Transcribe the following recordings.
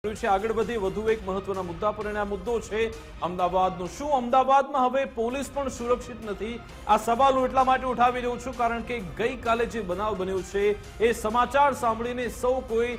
આગળ વધી વધુ એક મહત્વના મુદ્દા પર અને આ મુદ્દો છે અમદાવાદનો। શું અમદાવાદમાં હવે પોલીસ પણ સુરક્ષિત નથી? આ સવાલો એટલા માટે ઉઠાવી રહ્યો છું કારણ કે ગઈકાલે જે બનાવ બન્યો છે એ સમાચાર સાંભળીને સૌ કોઈ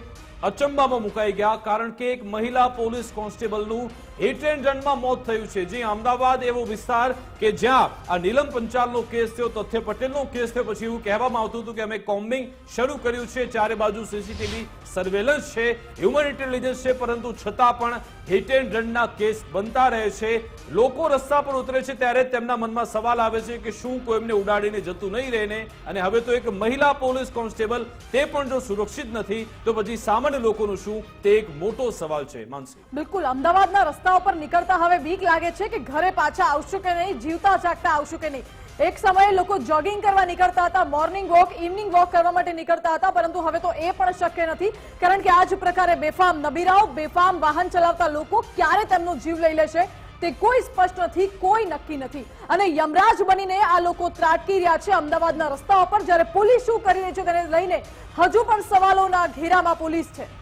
અચંબામાં મુકાઈ ગયા કારણ કે એક મહિલા પોલીસ કોન્સ્ટેબલનું હિટ એન્ડ રનમાં મોત થયું છે। જે અમદાવાદ એવો વિસ્તાર કે જ્યાં આ નીલમ પંચાલનો કેસ થયો, તથ્ય પટેલનો કેસ થયો, પછી એવું કહેવામાં આવતું હતું કે અમે કોમ્બિંગ શરૂ કર્યું છે, ચારે બાજુ સીસીટીવી સર્વેલન્સ છે, હ્યુમન ઇન્ટેલિજન્સ છે, પરંતુ છતાં પણ હિટ એન્ડ રનના કેસ બનતા રહે છે। લોકો રસ્તા પર ઉતરે છે ત્યારે તેમના મનમાં સવાલ આવે છે કે શું કોઈ એમને ઉડાડીને જતું નહીં રહે ને? અને હવે તો એક મહિલા પોલીસ કોન્સ્ટેબલ તે પણ જો સુરક્ષિત નથી તો પછી સામાન્ય લોકોનું શું? તે એક મોટો સવાલ છે। માનસી, બિલકુલ અમદાવાદના રસ્તાઓ પર નીકળતા હવે બીક લાગે છે કે ઘરે પાછા આવશું કે નહીં, જીવતા જાગતા આવશું કે નહીં। એક સમયે લોકો જોગિંગ કરવા નીકળતા હતા, મોર્નિંગ વોક, ઇવનિંગ વોક કરવા માટે નીકળતા હતા, પરંતુ હવે તો એ પણ શક્ય નથી કારણ કે આ જ પ્રકારે બેફામ નબીરાઓ, બેફામ વાહન ચલાવતા લોકો ક્યારે તેમનો જીવ લઈ લેશે તે કોઈ સ્પષ્ટ નથી, કોઈ નક્કી નથી અને યમરાજ બનીને આ લોકો ત્રાટકી રહ્યા છે અમદાવાદના રસ્તાઓ પર। જ્યારે પોલીસ શું કરી રહી છે તેને લઈને હજુ પણ સવાલોના ઘેરામાં પોલીસ છે।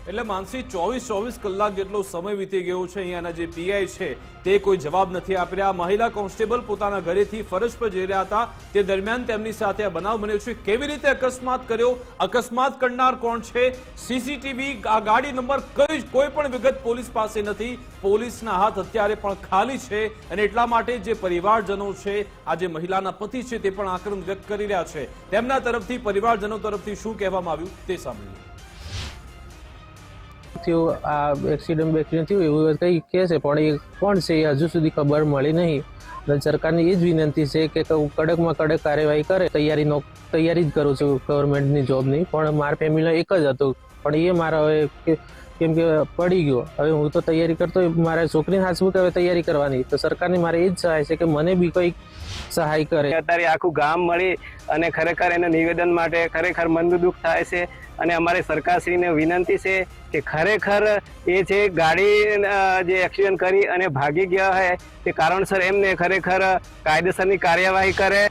એટલે માનસી 24 કલાક જેટલો સમય વીતી ગયો છે, અહીંયાના જે પીઆઈ છે તે કોઈ જવાબ નથી આપી રહ્યા। મહિલા કોન્સ્ટેબલ પોતાના ઘરેથી ફરજ પર જઈ રહ્યા હતા, તે દરમિયાન તેમની સાથે આ બનાવ બન્યો છે। કેવી રીતે અકસ્માત કર્યો, અકસ્માત કરનાર કોણ છે, સીસીટીવી, આ ગાડી નંબર, કોઈ પણ વિગત પોલીસ પાસે નથી। પોલીસના હાથ અત્યારે પણ ખાલી છે અને એટલા માટે જે પરિવારજનો છે, આ જે મહિલાના પતિ છે તે પણ આક્રમણ વ્યક્ત કરી રહ્યા છે। તેમના તરફથી, પરિવારજનો તરફથી શું કહેવામાં આવ્યું તે સાંભળીએ। આ એક્સિડન્ટ થયું એવું કઈ કહે છે, પણ એ કોણ છે એ હજુ સુધી ખબર મળી નહીં। સરકારની એ જ વિનંતી છે કે કડકમાં કડક કાર્યવાહી કરે। તૈયારી જ કરું છું ગવર્મેન્ટની જોબની, પણ મારા ફેમિલી એક જ હતું, પણ એ મારા હવે કેમ કે પડી ગયો, હવે હું તો તૈયારી કરતો, મારા છોકરીને હાચવું કે હવે તૈયારી કરવાની, તો સરકારની મારે એ જ સહાય છે કે મને બી કંઈક સહાય કરે। અત્યારે આખું ગામ મળી અને ખરેખર એના નિવેદન માટે ખરેખર મન દુઃખ થાય છે અને અમારે સરકારશ્રીને વિનંતી છે કે ખરેખર એ જે ગાડી જે એક્સિડન્ટ કરી અને ભાગી ગયા હોય તે કારણસર એમને ખરેખર કાયદેસરની કાર્યવાહી કરે।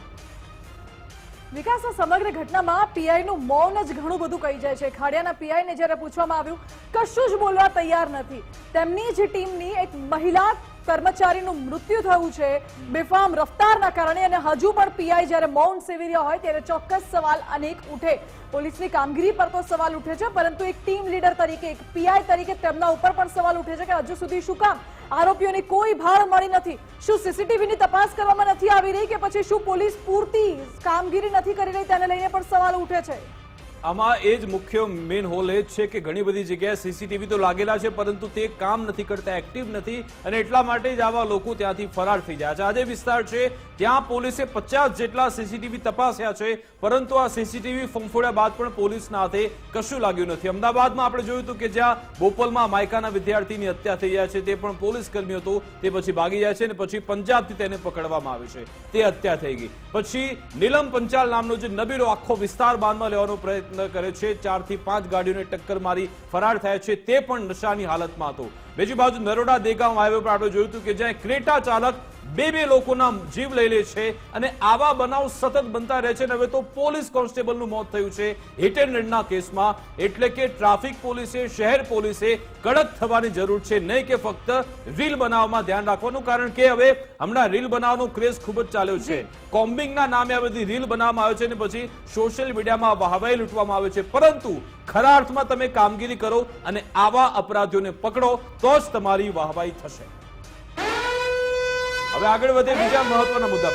વિકાસના સમગ્ર ઘટનામાં પીઆઈનું મૌન જ ઘણું બધું કહી જાય છે। ખાડિયાના પીઆઈને જ્યારે પૂછવામાં આવ્યું, કશું જ બોલવા તૈયાર નથી। તેમની જ ટીમની એક મહિલા કર્મચારીનું મૃત્યુ થયું છે બેફામ રફતારના કારણે અને હજુ પણ પીઆઈ જ્યારે મૌન સેવી રહ્યા હોય ત્યારે ચોક્કસ સવાલ અનેક ઉઠે। પોલીસની કામગીરી પર તો સવાલ ઉઠે છે, પરંતુ એક ટીમ લીડર તરીકે, એક પીઆઈ તરીકે તેમના ઉપર પણ સવાલ ઉઠે છે કે હજુ સુધી શું કામ આરોપીઓની કોઈ ભાળ મળી નથી? શું સીસીટીવીની તપાસ કરવામાં નથી આવી રહી કે પછી શું પોલીસ પૂરતી કામગીરી નથી કરી રહી? તેને લઈને પણ સવાલ ઉઠે છે। આમાં એ જ મુખ્ય મેન હોલ એ જ છે કે ઘણી બધી જગ્યાએ સીસીટીવી તો લાગેલા છે પરંતુ તે કામ નથી કરતા, એક્ટિવ નથી, અને એટલા માટે જ આવા લોકો ત્યાંથી ફરાર થઈ જાય છે। આ જે વિસ્તાર છે ત્યાં પોલીસે 50 જેટલા સીસીટીવી તપાસ્યા છે, પરંતુ આ સીસીટીવી ફંફોડ્યા બાદ પણ પોલીસના હાથે કશું લાગ્યું નથી। અમદાવાદમાં આપણે જોયું હતું કે જ્યાં બોપલમાં માયકાના વિદ્યાર્થીની હત્યા થઈ જાય છે, તે પણ પોલીસ કર્મી હતો, તે પછી ભાગી જાય છે અને પછી પંજાબથી તેને પકડવામાં આવે છે, તે હત્યા થઈ ગઈ। પછી નીલમ પંચાલ નામનો જે નબીરો આખો વિસ્તાર બાંધમાં લેવાનો પ્રયત્ન કરે છે, 4 થી 5 ગાડીઓને ટક્કર મારી ફરાર થાય છે, તે પણ નશાની હાલતમાં હતો। બીજી બાજુ નરોડા દેગામ હાઈવે પર આપણે જોયું હતું કે જ્યાં ક્રેટા ચાલક બે લોકોના જીવ લઈ લે છે અને આવા બનાવ સતત બનતા રહે છે। હવે તો પોલીસ કોન્સ્ટેબલનું મોત થયું છે હિટ એન્ડ રનના કેસમાં, એટલે કે ટ્રાફિક પોલીસે, શહેર પોલીસે કડક થવાની જરૂર છે, નહીં કે ફક્ત રીલ બનાવવામાં ધ્યાન રાખવાનું, કારણ કે હવે હમણાં રીલ બનાવવાનો ક્રેઝ ખૂબ જ ચાલ્યો છે। કોમ્બિંગના નામે આ બધી રીલ બનાવવામાં આવે છે અને પછી સોશિયલ મીડિયામાં વાહવાઈ લૂંટવામાં આવે છે, પરંતુ ખરા અર્થમાં તમે કામગીરી કરો અને આવા અપરાધીઓને પકડો તો જ તમારી વાહવાઈ થશે। હવે આગળ વધે બીજા મહત્વના મુદ્દા પર।